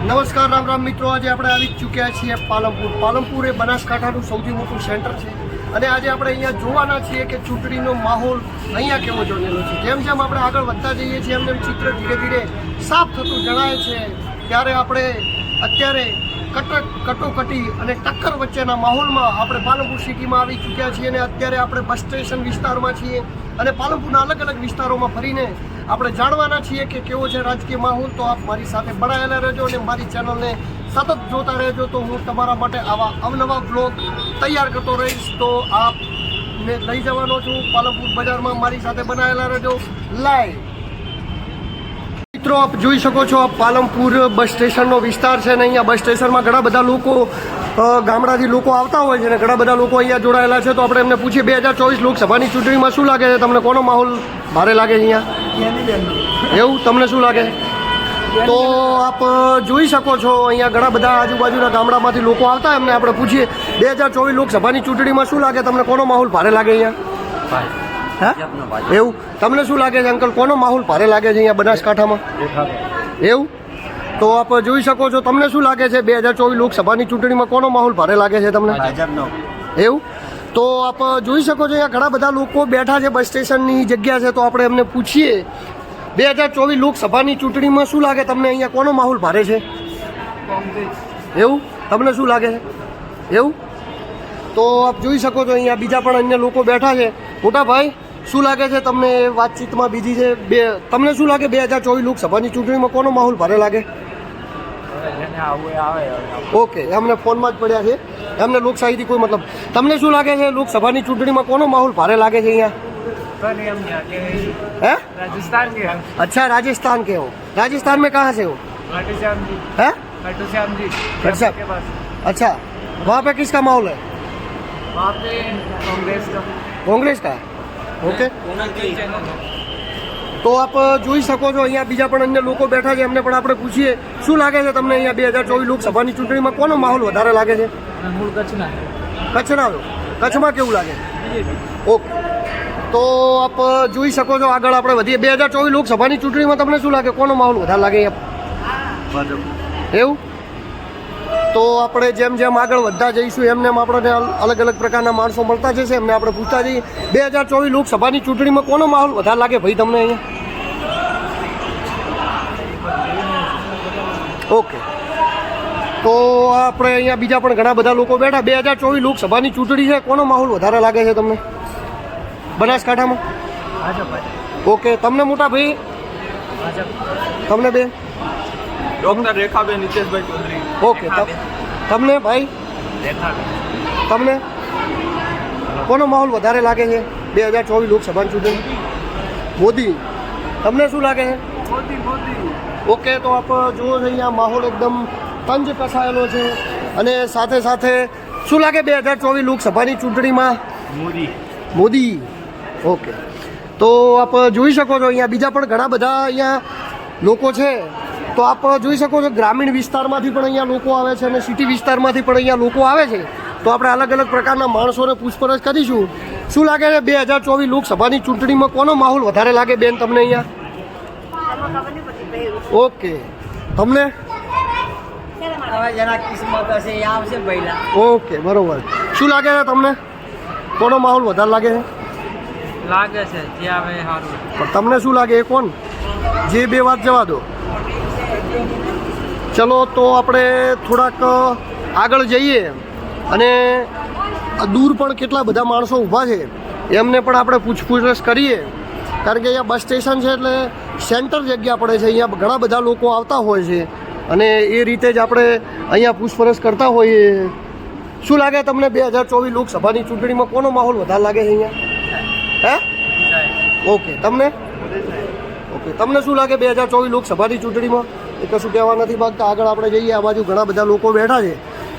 નમસ્કાર રામ રામ મિત્રો, આજે આપણે આવી ચૂક્યા છીએ પાલનપુર. પાલનપુર એ બનાસકાંઠાનું સૌથી મોટું સેન્ટર છે અને આજે આપણે અહીંયા જોવાના છીએ કે ચૂંટણીનો માહોલ અહીંયા કેવો જોડેલો છે. જેમ જેમ આપણે આગળ વધતા જઈએ છીએ એમ ચિત્ર ધીરે ધીરે સાફ થતું જણાય છે. ત્યારે આપણે અત્યારે કટોકટી અને ટક્કર વચ્ચેના માહોલમાં આપણે પાલનપુર સિટીમાં આવી ચૂક્યા છીએ અને અત્યારે આપણે બસ સ્ટેશન વિસ્તારમાં છીએ અને પાલનપુરના અલગ અલગ વિસ્તારોમાં ફરીને આપણે જાણવાના છીએ કે કેવો છે રાજકીય માહોલ. તો આપ મારી સાથે બનાયેલા રહેજો અને મારી ચેનલને સતત જોતા રહેજો. તો હું તમારા માટે આવા અવનવા બ્લોગ તૈયાર કરતો રહીશ. તો આપ મેં લઈ જવાનો છું પાલનપુર બજારમાં. મારી સાથે બનાયેલા રહેજો લાઈવ. મિત્રો, આપ જોઈ શકો છો આ પાલનપુર બસ સ્ટેશનનો વિસ્તાર છે અને અહીંયા બસ સ્ટેશનમાં ઘણા બધા લોકો ગામડાથી લોકો આવતા હોય છે અને ઘણા બધા લોકો અહીંયા જોડાયેલા છે. તો આપણે એમને પૂછીએ 2024 લોકસભાની ચૂંટણીમાં શું લાગે છે તમને? કોનો માહોલ ભારે લાગે છે અહીંયા? એવું તમને શું લાગે? તો આપ જોઈ શકો છો અહીંયા ઘણા બધા આજુબાજુના ગામડામાંથી લોકો આવતા એમને આપણે પૂછીએ 2024 લોકસભાની ચૂંટણીમાં શું લાગે તમને? કોનો માહોલ ભારે લાગે અહીંયા? હા, એવું તમને શું લાગે છે અંકલ? કોનો માહોલ ભારે લાગે છે અહીંયા બનાસકાંઠામાં? એવું તો આપ જોઈ શકો છો. તમને શું લાગે છે 2024 લોકસભાની ચૂંટણીમાં કોનો માહોલ ભારે લાગે છે તમને? એવું તો આપ જોઈ શકો છો અહીંયા ઘણા બધા લોકો બેઠા છે. બસ સ્ટેશનની જગ્યા છે તો આપણે એમને પૂછીએ 2024 લોકસભાની ચૂંટણીમાં શું લાગે તમને? અહીંયા કોનો માહોલ ભારે છે? એવું તમને શું લાગે છે? એવું તો આપ જોઈ શકો છો અહીંયા બીજા પણ અન્ય લોકો બેઠા છે. મોટા ભાઈ, શું લાગે છે તમને? વાતચીતમાં બીજી છે તમને શું લાગે 2024 લોકસભાની ચૂંટણીમાં કોનો માહોલ ભારે લાગે? ઓકે, એમને ફોનમાં જ પડ્યા છે, એમને લોકશાહીથી કોઈ મતલબ. તમને શું લાગે છે લોકસભાની ચૂંટણીમાં કોનો માહોલ ભારે લાગે છે અહીંયા? है राजस्थान के। अच्छा, राजस्थान के हो? राजस्थान में कहाँ से हो? खाटूश्याम जी। है खाटूश्याम जी खाटूश्याम के पास। अच्छा, वहाँ पे किसका माहौल है? वहाँ पे कांग्रेस का। कांग्रेस का है? ओके. તો આપ જોઈ શકો છો અહીંયા બીજા પણ અન્ય લોકો બેઠા છે. એમને પણ આપણે પૂછીએ શું લાગે છે તમને અહીંયા 2024 લોકસભાની ચૂંટણીમાં કોનો માહોલ વધારે લાગે છે? મૂળ કચ્છના. કચ્છના આવ્યો? કચ્છમાં કેવું લાગે? ઓકે, તો આપ જોઈ શકો છો. આગળ આપણે વધીએ 2024 લોકસભાની ચૂંટણીમાં તમને શું લાગે કોનો માહોલ વધારે લાગે? એવું તો આપણે જેમ જેમ આગળ વધતા જઈશું એમને આપણને અલગ અલગ પ્રકારના માણસો મળતા જશે. એમને આપણે પૂછતા જઈએ 2024 લોકસભાની ચૂંટણીમાં કોનો માહોલ વધારે લાગે ભાઈ તમને અહીંયા? ઓકે, તો આપણે અહીંયા બીજા પણ ઘણા બધા લોકો બેઠા. 2024 લોકસભાની ચૂંટણી છે, કોનો માહોલ વધારે લાગે છે તમને બનાસકાંઠામાં? ઓકે, તમને મોટા ભાઈ? તમને બે? ડોક્ટર રેખાબેન નીતેશભાઈ ચૌધરી. ઓકે, તમને ભાઈ? તમને કોનો માહોલ વધારે લાગે છે 2024 લોકસભાની ચૂંટણી? મોદી. તમને શું લાગે છે? મોદી. ઓકે, તો આપ જુઓ છો અહીંયા માહોલ એકદમ તંજ કસાયેલો છે અને સાથે સાથે શું લાગે 2024 લોકસભાની ચૂંટણીમાં? મોદી. ઓકે, તો આપ જોઈ શકો છો અહીંયા બીજા પણ ઘણા બધા અહીંયા લોકો છે. તો આપ જોઈ શકો છો ગ્રામીણ વિસ્તારમાંથી પણ અહીંયા લોકો આવે છે અને સિટી વિસ્તારમાંથી પણ અહીંયા લોકો આવે છે. તો આપણે અલગ અલગ પ્રકારના માણસોને પૂછપરછ કરીશું. શું લાગે છે 2024 લોકસભાની ચૂંટણીમાં કોનો માહોલ વધારે લાગે બેન તમને અહીંયા? ઓકે, તમને? ઓકે, બરોબર. શું લાગે છે તમને કોનો માહોલ વધારે લાગે છે? લાગે છે જે આવે સારું. પણ તમને શું લાગે એ કોણ? જે બે વાત જવા દો. ચલો, તો આપણે થોડાક આગળ જઈએ અને દૂર પણ કેટલા બધા માણસો ઊભા છે એમને પણ આપણે પૂછપરછ કરીએ. કારણ કે અહીંયા બસ સ્ટેશન છે એટલે સેન્ટર જગ્યા પડે છે. અહીંયા ઘણા બધા લોકો આવતા હોય છે અને એ રીતે જ આપણે અહીંયા પૂછપરછ કરતા હોઈએ. શું લાગે તમને 2024 લોકસભાની ચૂંટણીમાં કોનો માહોલ વધારે લાગે છે અહીંયા? હે? ઓકે, તમને? ઓકે, તમને શું લાગે 2024 લોકસભાની ચૂંટણીમાં? એ કશું કહેવા નથી માગતા. આગળ આપણે જઈએ. આ બાજુ ઘણા બધા લોકો બેઠા છે,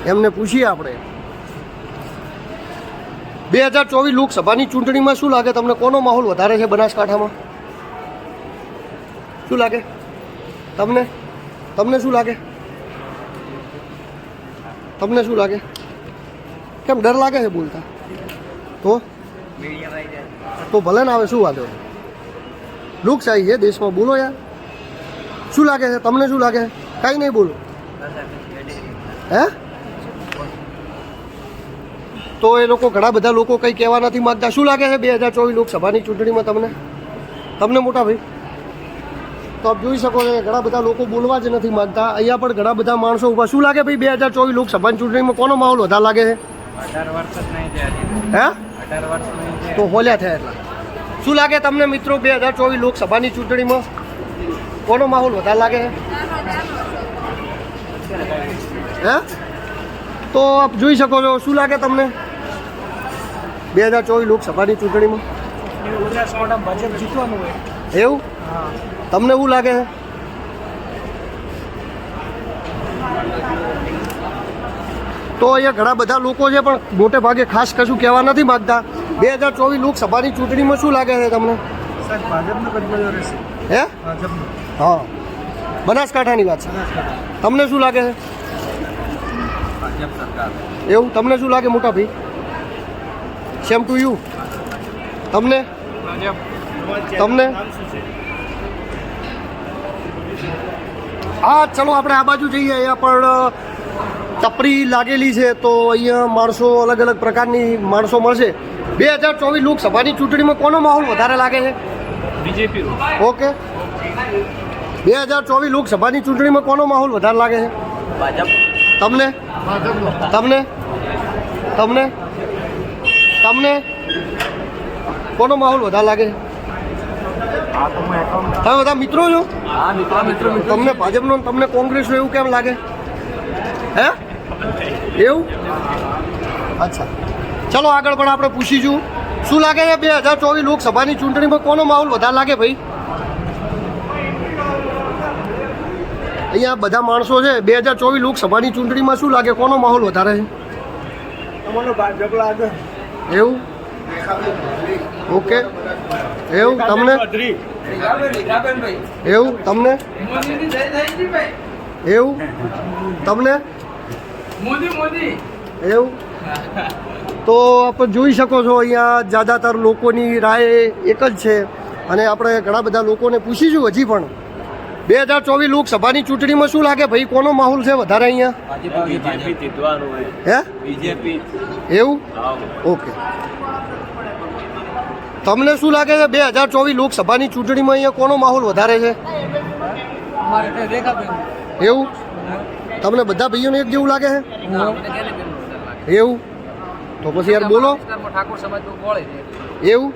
એમને પૂછીએ આપણે 2024 લોકસભાની ચૂંટણીમાં શું લાગે તમને કોનો માહોલ વધારે છે બનાસકાંઠામાં? શું લાગે તમને? તમને શું લાગે? તમને શું લાગે? કેમ ડર લાગે છે બોલતા? તો ભલે ને આવે, શું વાંધો? લોકશાહી છે દેશમાં, બોલો યાર. શું લાગે છે તમને? શું લાગે? કાંઈ નહીં બોલો. હે તો એ લોકો ઘણા બધા લોકો કંઈ કહેવા નથી માગતા. શું લાગે છે 2024 લોકસભાની ચૂંટણીમાં તમને મોટા ભાઈ? તો આપ જોઈ શકો છો કે ઘણા બધા લોકો બોલવા જ નથી માગતા. અહીંયા પણ ઘણા બધા માણસો ઊભા. શું લાગે ભાઈ 2024 લોકસભાની ચૂંટણીમાં કોનો માહોલ વધારે લાગે છે? 18 વર્ષ જ નહીં છે હે 18 વર્ષ નહીં છે તો હોલ્યા થયા એટલા. શું લાગે તમને મિત્રો 2024 લોકસભાની ચૂંટણીમાં કોનો માહોલ વધારે લાગે છે? હે તો આપ જોઈ શકો છો. શું લાગે તમને 2024 લોકસભાની ચૂંટણીમાં? ભાજપ જીતવાનું હોય. એવું તમને શું લાગે છે? તો અહીંયા ઘણા બધા લોકો છે પણ મોટે ભાગે ખાસ કશું કહેવા નથી માગતા. 2024 લોકસભાની ચૂંટણીમાં શું લાગે છે તમને? સાહેબ ભાજપનો કટબજો રહેશે. હે ભાજપનો. હા બનાસકાંઠાની વાત છે. તમને શું લાગે છે? ભાજપ સરકાર. એવું તમને શું લાગે મોટા ભાઈ? Same to you. તમને તમને હા ચલો આપણે આ બાજુ જઈએ. અહીંયા પણ ટપરી લાગેલી છે તો અહીંયા માણસો અલગ અલગ પ્રકારની માણસો મળશે. 2024 લોકસભાની ચૂંટણીમાં કોનો માહોલ વધારે લાગે છે? બીજેપી. ઓકે 2024 લોકસભાની ચૂંટણીમાં કોનો માહોલ વધારે લાગે છે? ભાજપ. તમને તમને તમને તમને કોનો માહોલ વધારે લાગે છે? તમે બધા મિત્રો છો? હા મિત્રો. તમને ભાજપનો ને તમને કોંગ્રેસનો એવું કેમ લાગે? હે એવું? અચ્છા ચલો આગળ પણ આપણે પૂછીશું. શું લાગે છે 2024 લોકસભાની ચૂંટણીમાં કોનો માહોલ વધારે લાગે ભાઈ? અહીંયા બધા માણસો છે. 2024 લોકસભાની ચૂંટણીમાં શું લાગે કોનો માહોલ વધારે છે? ભાજપ લાગે. એવું ઓકે એવું તમને એવું તમને એવું તમને એવું તો આપણે જોઈ શકો છો અહીંયા જ્યાદાતર લોકોની રાય એક જ છે અને આપણે ઘણા બધા લોકોને પૂછીશું હજી પણ 2024 લોકસભાની ચૂંટણીમાં શું લાગે ભાઈ કોનો માહોલ છે વધારે અહીંયા? બીજેપી જીતવાનું હોય. હે બીજેપી. એવું ઓકે તમને શું લાગે છે 2024 લોકસભાની ચૂંટણીમાં અહીંયા કોનો માહોલ વધારે છે? એવું તમને બધા ભાઈઓને એક જેવું લાગે છે? એવું તો પછી યાર બોલો. ઠાકોર સમાજ બોલે છે. એવું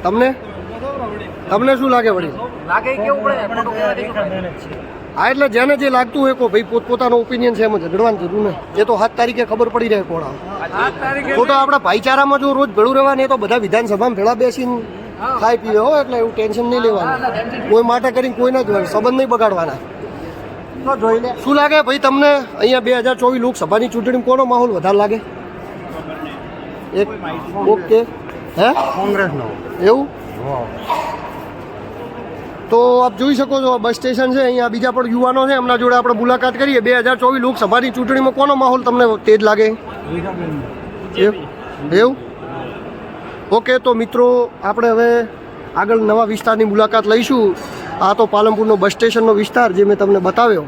તમને શું લાગે વળી? લાગે કેવું પડે હા એટલે જેને જે લાગતું હોય કો ભાઈ પોતપોતાનો ઓપિનિયન છે એમ ઝઘડવાની જરૂર ને. એ તો 7 તારીખે ખબર પડી રહે કોણ આવે. તો આપણા ભાઈચારામાં જો રોજ ભેળું રહેવાનું એ તો બધા વિધાનસભામાં ભેળા બેસીને ખાઈ પીવે હો એટલે એવું ટેન્શન નહીં લેવાનું. કોઈ માટે કરીને કોઈ ના જોવાનું સંબંધ નહીં બગાડવાના. તો જોઈ લે. શું લાગે ભાઈ તમને અહીંયા 2024 લોકસભાની ચૂંટણી કોનો માહોલ વધારે લાગે? એક ઓકે હે કોંગ્રેસનો. એવું તો આપ જોઈ શકો છો બસ સ્ટેશન છે. અહીંયા બીજા પણ યુવાનો છે એમના જોડે આપણે મુલાકાત કરીએ. 2024 લોકસભાની ચૂંટણીમાં કોનો માહોલ તમને તેજ લાગે? એવું ઓકે તો મિત્રો આપણે હવે આગળ નવા વિસ્તારની મુલાકાત લઈશું. આ તો પાલનપુરનો બસ સ્ટેશનનો વિસ્તાર જે મેં તમને બતાવ્યો.